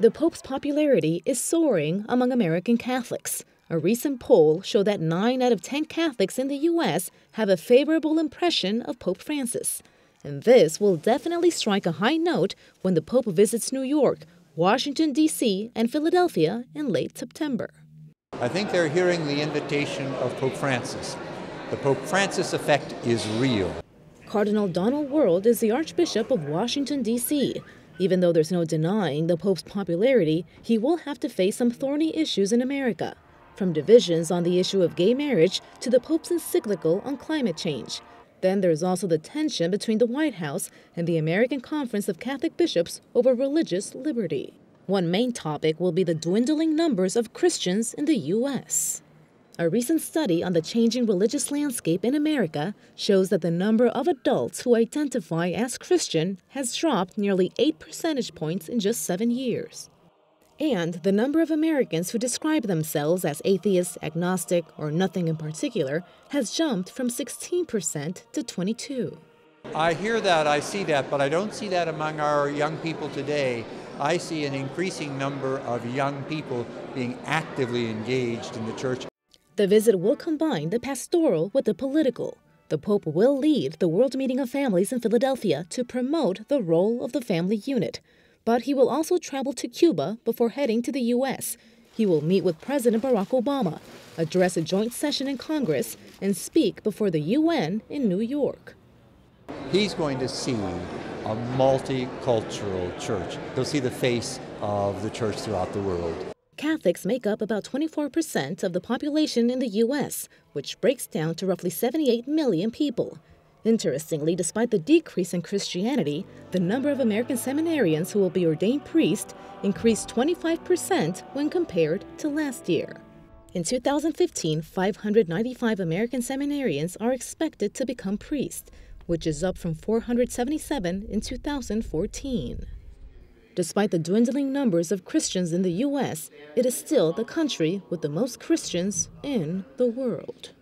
The Pope's popularity is soaring among American Catholics. A recent poll showed that 9 out of 10 Catholics in the U.S. have a favorable impression of Pope Francis. And this will definitely strike a high note when the Pope visits New York, Washington, D.C., and Philadelphia in late September. I think they're hearing the invitation of Pope Francis. The Pope Francis effect is real. Cardinal Wuerl is the Archbishop of Washington, D.C. Even though there's no denying the Pope's popularity, he will have to face some thorny issues in America, from divisions on the issue of gay marriage to the Pope's encyclical on climate change. Then there's also the tension between the White House and the American Conference of Catholic Bishops over religious liberty. One main topic will be the dwindling numbers of Christians in the U.S. A recent study on the changing religious landscape in America shows that the number of adults who identify as Christian has dropped nearly 8 percentage points in just 7 years. And the number of Americans who describe themselves as atheist, agnostic, or nothing in particular has jumped from 16% to 22%. I hear that, I see that, but I don't see that among our young people today. I see an increasing number of young people being actively engaged in the church. The visit will combine the pastoral with the political. The Pope will lead the World Meeting of Families in Philadelphia to promote the role of the family unit. But he will also travel to Cuba before heading to the U.S. He will meet with President Barack Obama, address a joint session in Congress, and speak before the UN in New York. He's going to see a multicultural church. He'll see the face of the church throughout the world. Catholics make up about 24% of the population in the U.S., which breaks down to roughly 78 million people. Interestingly, despite the decrease in Christianity, the number of American seminarians who will be ordained priests increased 25% when compared to last year. In 2015, 595 American seminarians are expected to become priests, which is up from 477 in 2014. Despite the dwindling numbers of Christians in the U.S., it is still the country with the most Christians in the world.